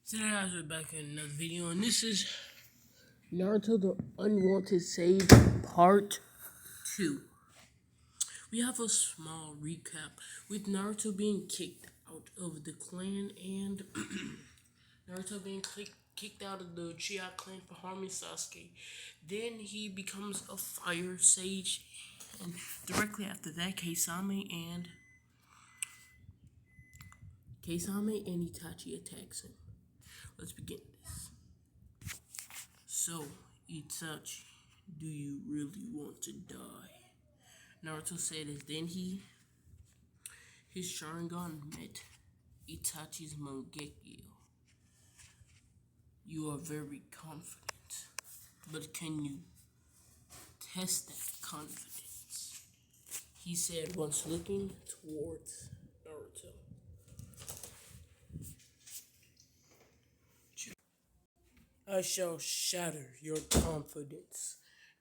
Today guys, we're back in another video, and this is Naruto The Unwanted Save Part 2. We have a small recap with Naruto being kicked out of the clan and Naruto being kicked out of the Uchiha clan for harming Sasuke. Then he becomes a fire sage, and directly after that, Kisame and Itachi attacks him. Let's begin this. So, Itachi, do you really want to die? Naruto said as then his Sharingan met Itachi's Mangekyo. You are very confident, but can you test that confidence? He said once looking towards Naruto. I shall shatter your confidence,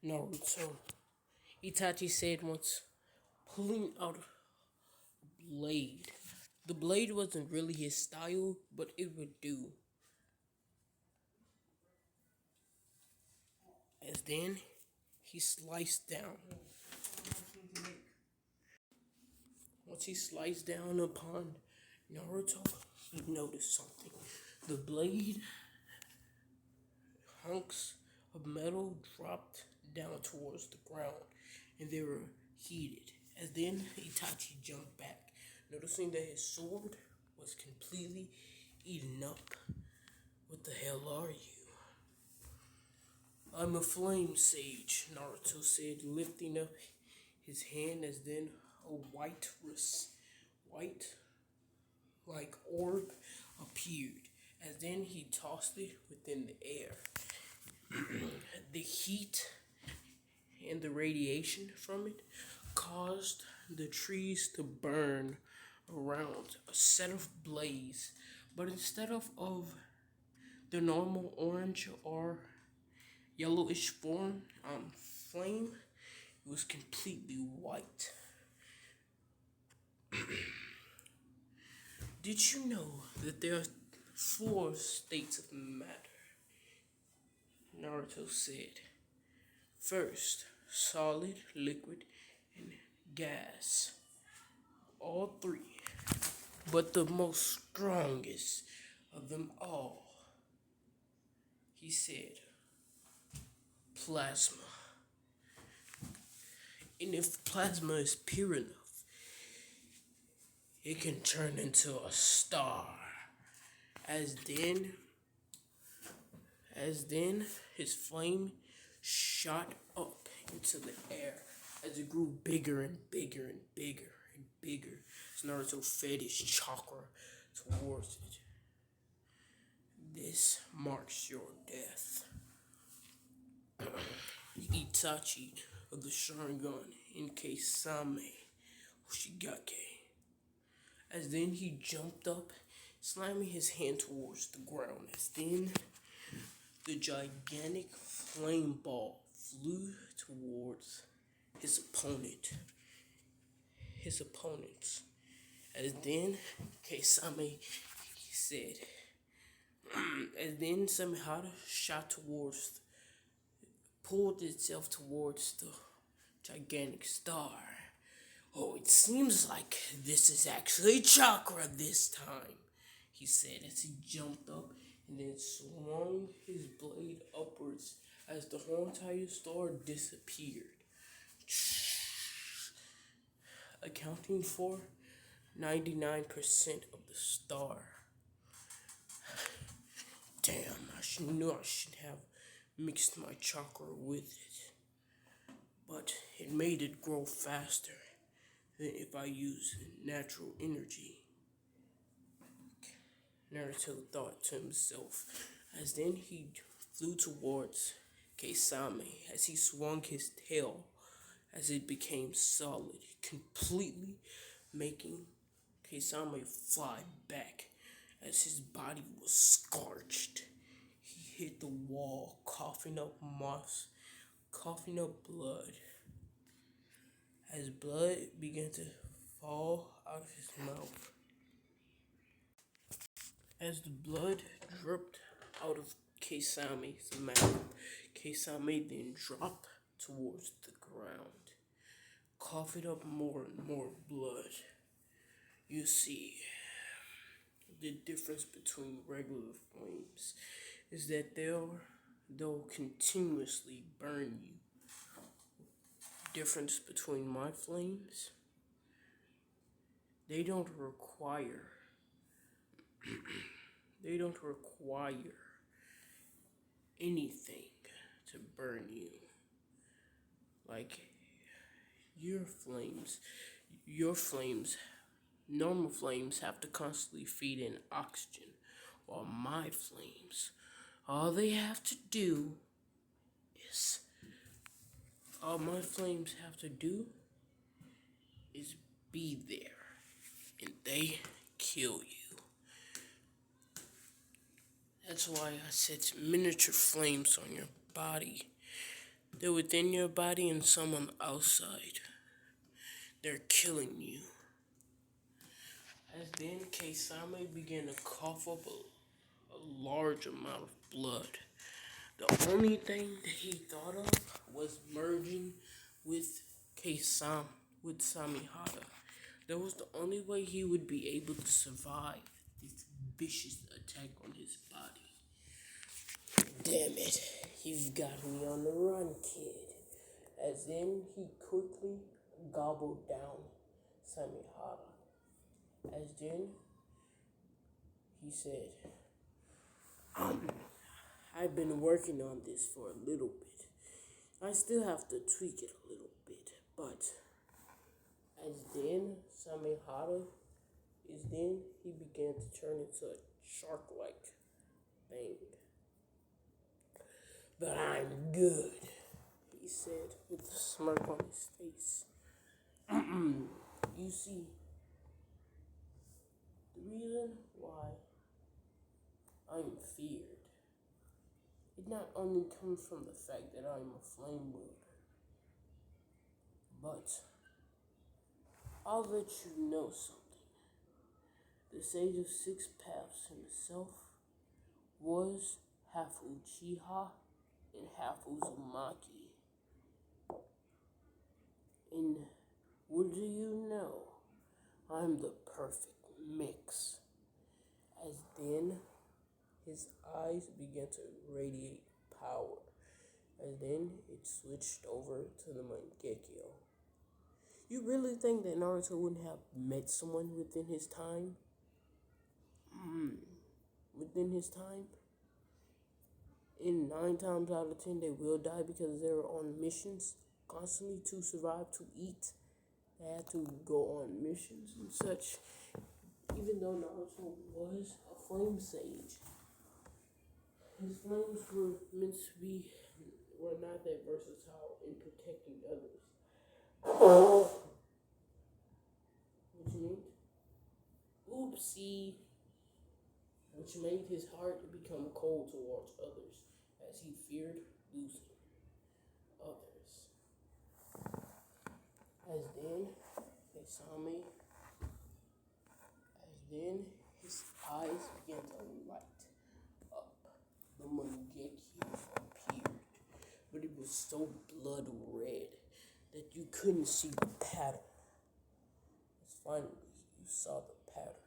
Naruto. Itachi said once, pulling out a blade. The blade wasn't really his style, but it would do. As then, he sliced down. Once he sliced down upon Naruto, he noticed something. The blade hunks of metal dropped down towards the ground, and they were heated. As then, Itachi jumped back, noticing that his sword was completely eaten up. What the hell are you? I'm a flame sage, Naruto said, lifting up his hand. As then a white like orb appeared. As then he tossed it within the air. The heat and the radiation from it caused the trees to burn around a set of blaze, but instead of the normal orange or yellowish flame, it was completely white. Did you know that there are 4 states of matter? Naruto said. First, solid, liquid, and gas. All 3. But the most strongest of them all, he said, plasma. And if plasma is pure enough, it can turn into a star. As then his flame shot up into the air as it grew bigger and bigger and bigger and bigger as Naruto fed his chakra towards it. This marks your death. Itachi of the Sharingan in Kisame Hoshigaki. As then he jumped up, slamming his hand towards the ground. As then the gigantic flame ball flew towards his opponents. As then Kisame said, as then Samehada pulled itself towards the gigantic star. Oh, it seems like this is actually chakra this time, he said as he jumped up and then swung his blade upwards as the whole entire star disappeared, accounting for 99% of the star. Damn, I should have mixed my chakra with it, but it made it grow faster than if I used natural energy. Naruto thought to himself, as then he flew towards Kisame as he swung his tail as it became solid, completely making Kisame fly back as his body was scorched. He hit the wall, coughing up blood. As blood began to fall out of his mouth. As the blood dripped out of Keisame's mouth, Keisame then dropped towards the ground, coughing up more and more blood. You see, the difference between regular flames is that they'll continuously burn you. Difference between my flames, they don't require they don't require anything to burn you. Like your flames, your flames, normal flames have to constantly feed in oxygen, while my flames, all they have to do is, all my flames have to do is be there, and they kill you. That's why I said miniature flames on your body. They're within your body and some on the outside. They're killing you. As then Keisame began to cough up a large amount of blood. The only thing that he thought of was merging with Keisame, with Samihara. That was the only way he would be able to survive this vicious attack on his body. Damn it, you've got me on the run, kid. As then he quickly gobbled down Samihara. As then he said, I've been working on this for a little bit. I still have to tweak it a little bit, but as then Samihara is then he began to turn into a shark-like thing. But I'm good, he said with a smirk on his face. You see, the reason why I'm feared, it not only comes from the fact that I'm a flame wielder, but I'll let you know something. The Sage of Six Paths himself was half Uchiha and half Uzumaki. And what do you know? I'm the perfect mix. As then his eyes began to radiate power. As then it switched over to the Mangekyo. You really think that Naruto wouldn't have met someone within his time? Within his time? And 9 times out of 10 they will die because they were on missions constantly to survive, to eat. They had to go on missions and such. Even though Naruto was a flame sage, his flames were meant to be, were not that versatile in protecting others. Which meant, oopsie, which made his heart become cold towards others as he feared losing others. As then they saw me, as then his eyes began to light up. The Mangekyo appeared, but it was so blood red that you couldn't see the pattern. As finally you saw the pattern.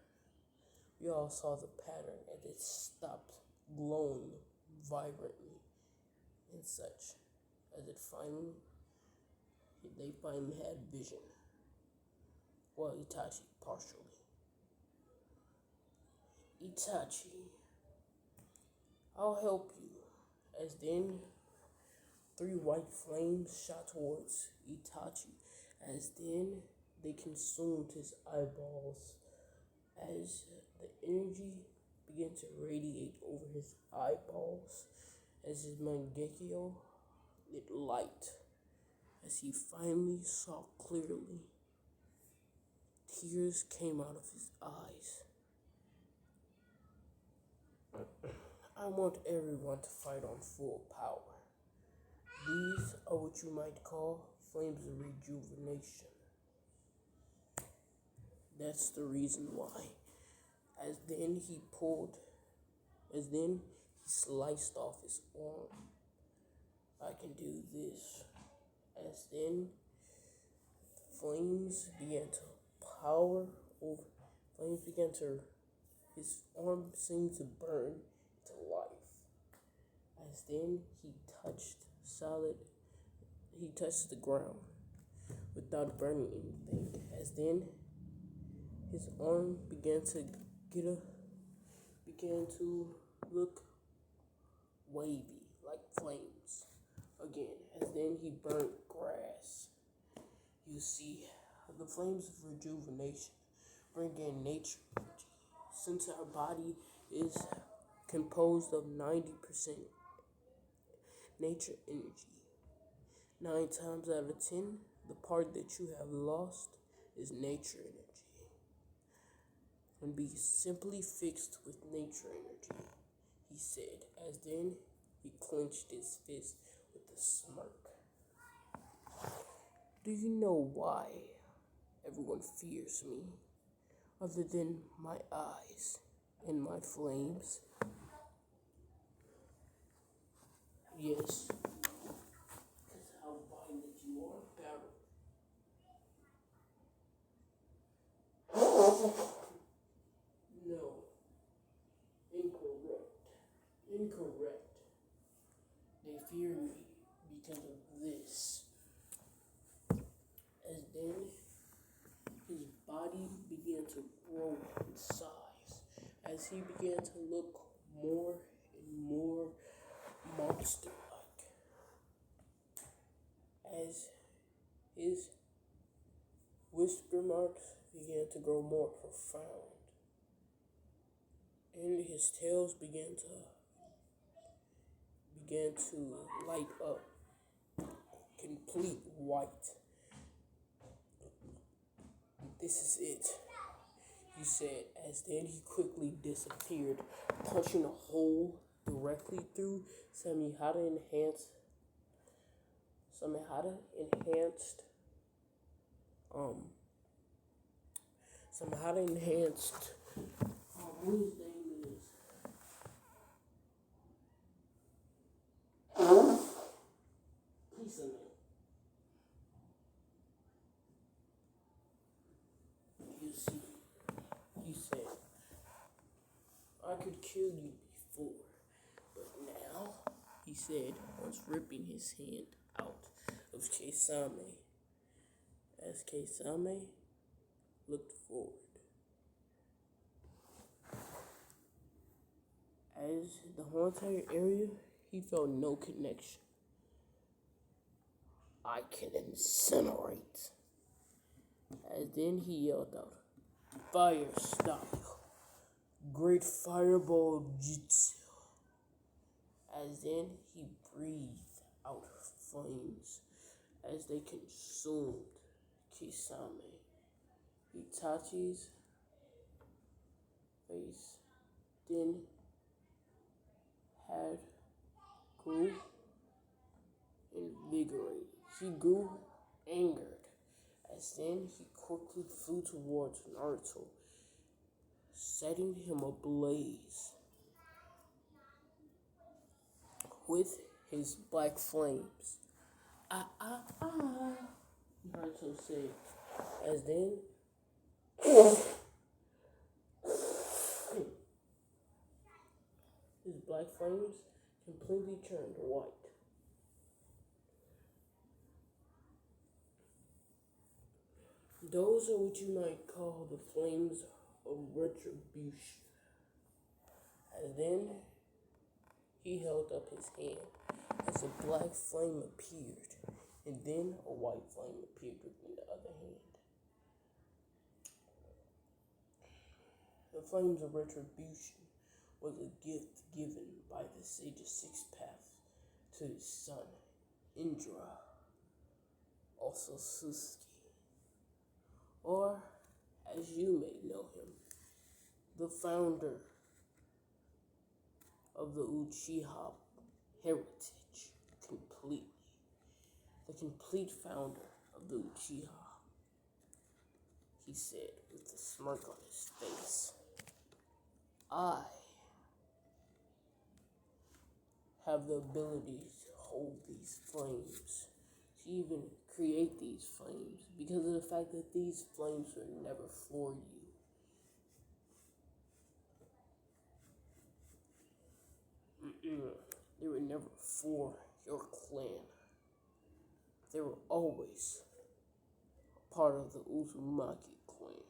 We all saw the pattern and it stopped glowing vibrantly and such. As it finally, they finally had vision. Well, Itachi partially. Itachi, I'll help you. As then 3 white flames shot towards Itachi. As then they consumed his eyeballs. As the energy began to radiate over his eyeballs, as his Mangekyo lit light, as he finally saw clearly, tears came out of his eyes. I want everyone to fight on full power. These are what you might call flames of rejuvenation. That's the reason why. As then he pulled As then he sliced off his arm. I can do this. As then flames began to power over. Flames began to. His arm seemed to burn to life. As then he touched solid. He touched the ground without burning anything. As then his arm began to look wavy like flames again. As then he burnt grass. You see, the flames of rejuvenation bring in nature energy. Since our body is composed of 90% nature energy, 9 times out of 10, the part that you have lost is nature energy. And be simply fixed with nature energy, he said, as then he clenched his fist with a smirk. Do you know why everyone fears me, other than my eyes and my flames? Yes, because how violent you are, Barrel. No, incorrect. They fear me because of this. As then his body began to grow in size, as he began to look more and more monster-like, as his whisper marks began to grow more profound, and his tails began to light up, complete white. This is it, he said, as then he quickly disappeared, punching a hole directly through Samihada enhanced what his name is. Kisame. You see, he said, I could kill you before, but now, he said, once ripping his hand out of Kisame, as Kisame looked forward. As the whole entire area, he felt no connection. I can incinerate. As then he yelled out, fire style, great fireball jutsu. As then he breathed out flames as they consumed Kisame. Itachi's face then had grew invigorated. He grew angered, as then he quickly flew towards Naruto, setting him ablaze with his black flames. Naruto said, as then his black flames completely turned white. Those are what you might call the flames of retribution. And then he held up his hand as a black flame appeared, and then a white flame appeared within the other hand. The flames of retribution was a gift given by the Sage of Six Paths to his son, Indra, also Susuke, or as you may know him, the founder of the Uchiha heritage completely. The complete founder of the Uchiha, he said with a smirk on his face. I have the ability to hold these flames, to even create these flames, because of the fact that these flames were never for you. They were never for your clan. They were always part of the Uzumaki clan,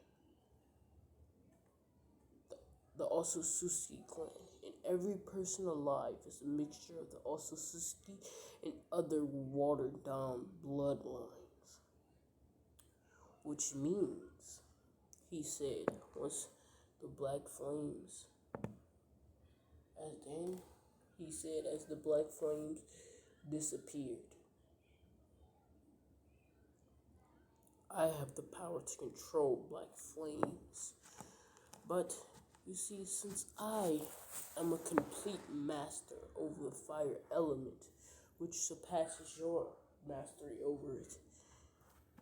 the Otsutsuki clan, and every person alive is a mixture of the Otsutsuki and other watered down bloodlines. Which means, he said, once the black flames, as the black flames disappeared, I have the power to control black flames. But you see, since I am a complete master over the fire element, which surpasses your mastery over it,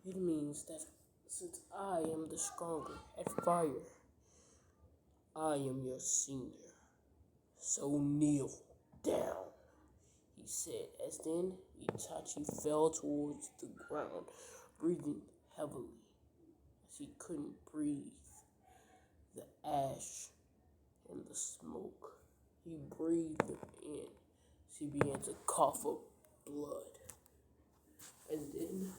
it means that since I am the stronger at fire, I am your senior. So kneel down, he said, as then Itachi fell towards the ground, breathing heavily, as he couldn't breathe the ash and the smoke. He breathed it in, as he began to cough up blood. And then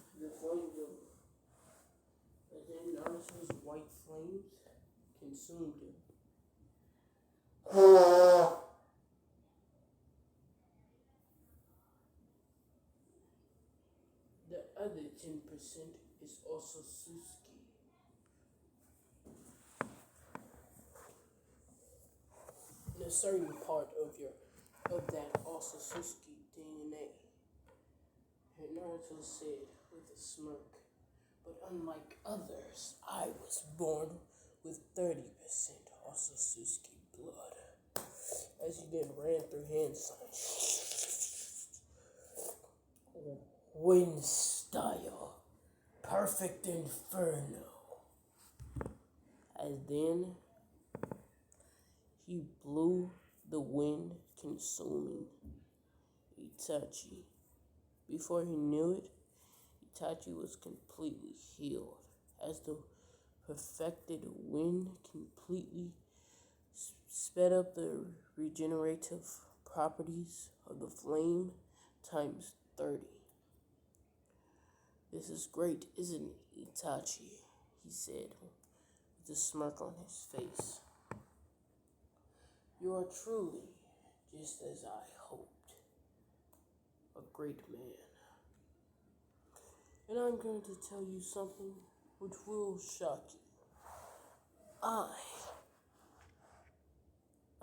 Naruto's white flames consumed him. The other 10% is also Susuke. In a certain part of that also Susuke DNA, Naruto said with a smirk, but unlike others, I was born with 30% also Susuke blood. As he then ran through hand signs. Wind style, perfect inferno. As then he blew the wind, consuming Itachi. Before he knew it, Itachi was completely healed, as the perfected wind completely sped up the regenerative properties of the flame times 30. This is great, isn't it, Itachi? He said, with a smirk on his face. You are truly, just as I hoped, a great man. And I'm going to tell you something which will shock you. I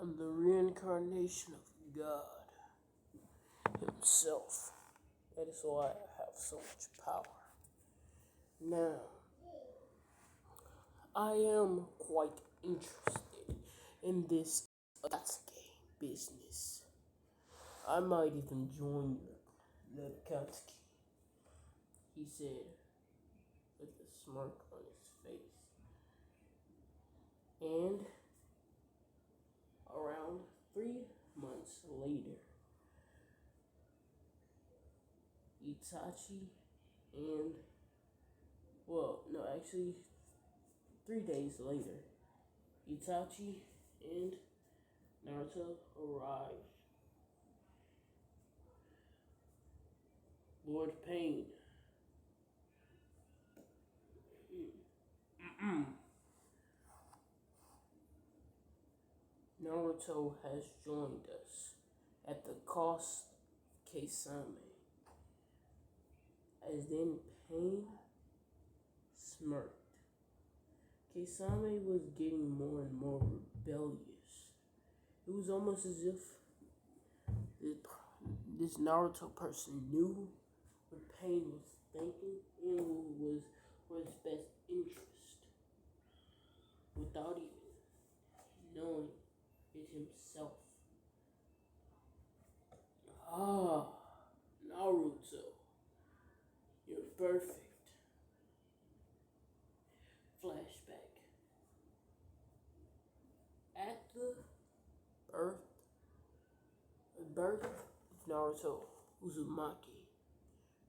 am the reincarnation of God himself. That is why I have so much power. Now, I am quite interested in this Akatsuki business. I might even join the Akatsuki, he said with a smirk on his face. And around 3 months later, Itachi and, 3 days later, Itachi and Naruto arrived. Lord Pain. Naruto has joined us at the cost Kesame. As then Pain smirked. Kesame was getting more and more rebellious. It was almost as if this Naruto person knew what Pain was thinking and what was for his best interest, without even knowing it himself. Ah, Naruto, you're perfect. Flashback. At the birth Naruto Uzumaki.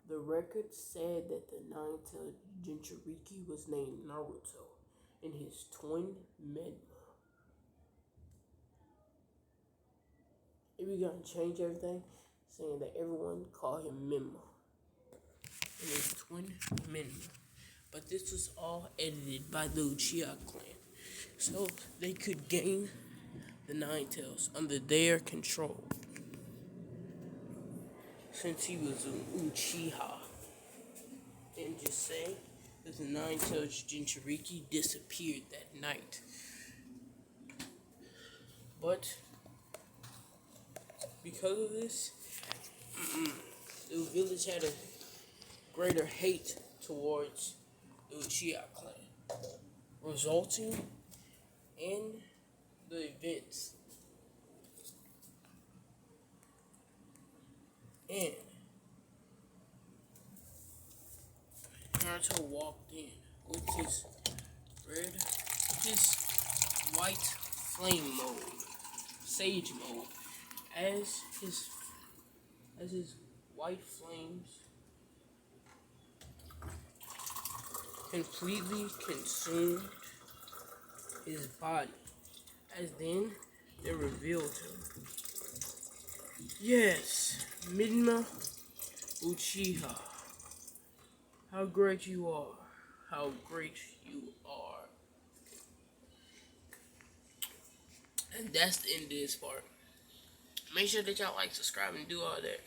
The record said that the nine-tailed Jinchuriki was named Naruto and his twin Menma. If we gonna change everything, saying that everyone call him Menma and his twin Menma. But this was all edited by the Uchiha clan, so they could gain the Nine Tails under their control. Since he was an Uchiha, and just say that the Nine Tails Jinchuriki disappeared that night. But because of this, the village had a greater hate towards the Uchiha clan, resulting in the events. And Naruto walked in with his white flame mode, sage mode, as his white flames completely consumed his body. As then they revealed him. Yes, Midna Uchiha. How great you are. How great you are. And that's the end of this part. Make sure that y'all like, subscribe, and do all that.